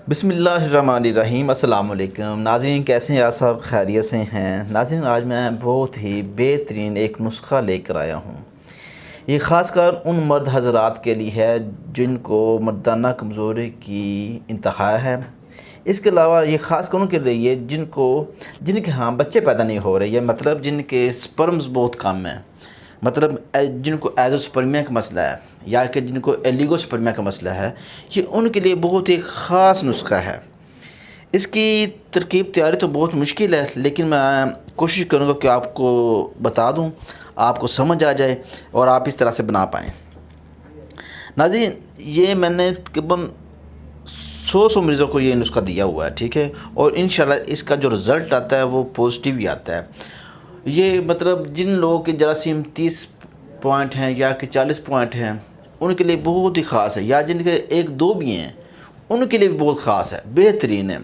बिस्मिल्लाहिर्रहमानिर्रहीम। अस्सलाम वालेकुम नाज़रीन, कैसे हैं आप सब? खैरियत से हैं नाज़रीन? आज मैं बहुत ही बेहतरीन एक नुस्खा लेकर आया हूँ। ये ख़ासकर उन मर्द हज़रात के लिए है जिनको मर्दाना कमज़ोरी की इंतहा है। इसके अलावा ये ख़ासकर उनके लिए जिनके यहाँ बच्चे पैदा नहीं हो रहे, मतलब जिनके स्पर्म्स बहुत कम हैं, मतलब जिनको एज़ोस्पर्मिया का मसला है या कि जिनको एलिगोस्पर्मिया का मसला है, ये उनके लिए बहुत ही ख़ास नुस्खा है। इसकी तरकीब तैयारी तो बहुत मुश्किल है, लेकिन मैं कोशिश करूँगा कि आपको बता दूँ, आपको समझ आ जाए और आप इस तरह से बना पाएँ। नाज़रीन, ये मैंने तकरीबन 100 मरीज़ों को ये नुस्खा दिया हुआ है, ठीक है, और इंशाल्लाह इसका जो रिज़ल्ट आता है वो पॉजिटिव ही आता है। ये मतलब जिन लोगों के जरासीम 30 पॉइंट हैं या कि 40 पॉइंट हैं, उनके लिए बहुत ही ख़ास है, या जिनके 1-2 भी हैं उनके लिए भी बहुत ख़ास है, बेहतरीन है।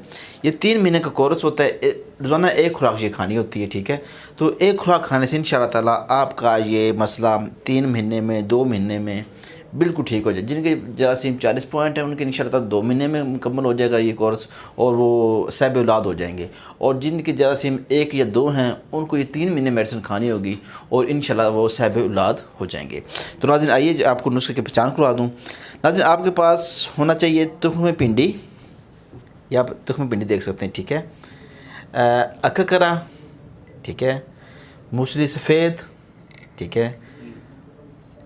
ये 3 महीने का कोर्स होता है, रोज़ाना एक खुराक ये खानी होती है, ठीक है। तो एक खुराक खाने से इंशाअल्लाह ताला आपका ये मसला 3 महीने में, 2 महीने में बिल्कुल ठीक हो जाए। जिनके जरासीम 40 पॉइंट है उनके इंशाअल्लाह ताला 2 महीने में मुकम्मल हो जाएगा ये कोर्स, और वो साहिब औलाद हो जाएंगे। और जिनके जरासीम 1 या 2 हैं उनको ये 3 महीने मेडिसिन खानी होगी और इंशाअल्लाह वो साहिब औलाद हो जाएंगे। तो नाज़रीन, आइए आपको नुस्खे की पहचान करवा दूँ। नाज़रीन, आपके पास होना चाहिए तुख्म पिंडी, या आप तुख्म पिंडी देख सकते हैं, ठीक है, अककरा, ठीक है, मूसली सफ़ेद, ठीक है,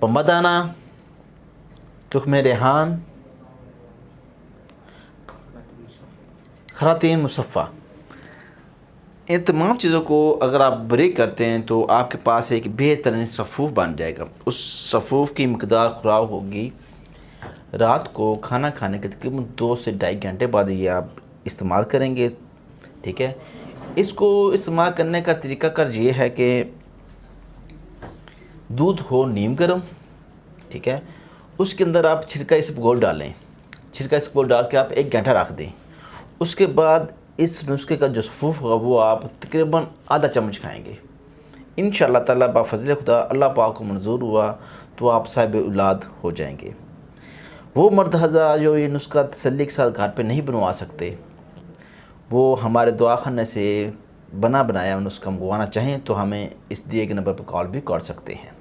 पम्बादाना, तुख्म रेहान, खरातीन मुसफ़ा। इन तमाम चीज़ों को अगर आप ब्रेक करते हैं तो आपके पास एक बेहतरीन सफ़ूफ़ बन जाएगा। उस सफ़ूफ़ की मकदार खुराक होगी रात को खाना खाने के तकरीबन 2 से ढाई घंटे बाद ये आप इस्तेमाल करेंगे, ठीक है। इसको इस्तेमाल करने का तरीक़ाकार ये है कि दूध हो नीम गर्म, ठीक है, उसके अंदर आप छिलका इसबगोल डालें, छिलका इसबगोल डाल के आप 1 घंटा रख दें। उसके बाद इस नुस्खे का जो सफ़ूफ़ होगा वो आप तकरीबन आधा चम्मच खाएँगे। इंशाअल्लाह ताला बाफ़ज़ल खुदा अल्लाह पाक को मंजूर हुआ तो आप साहिब औलाद हो जाएंगे। वो मर्द हज़रात जो ये नुस्खा तसल्ली के साथ घर पे नहीं बनवा सकते, वो हमारे दुआखाने से बना बनाया नुस्खा मंगवाना चाहें तो हमें इस दिए गए नंबर पर कॉल भी कर सकते हैं।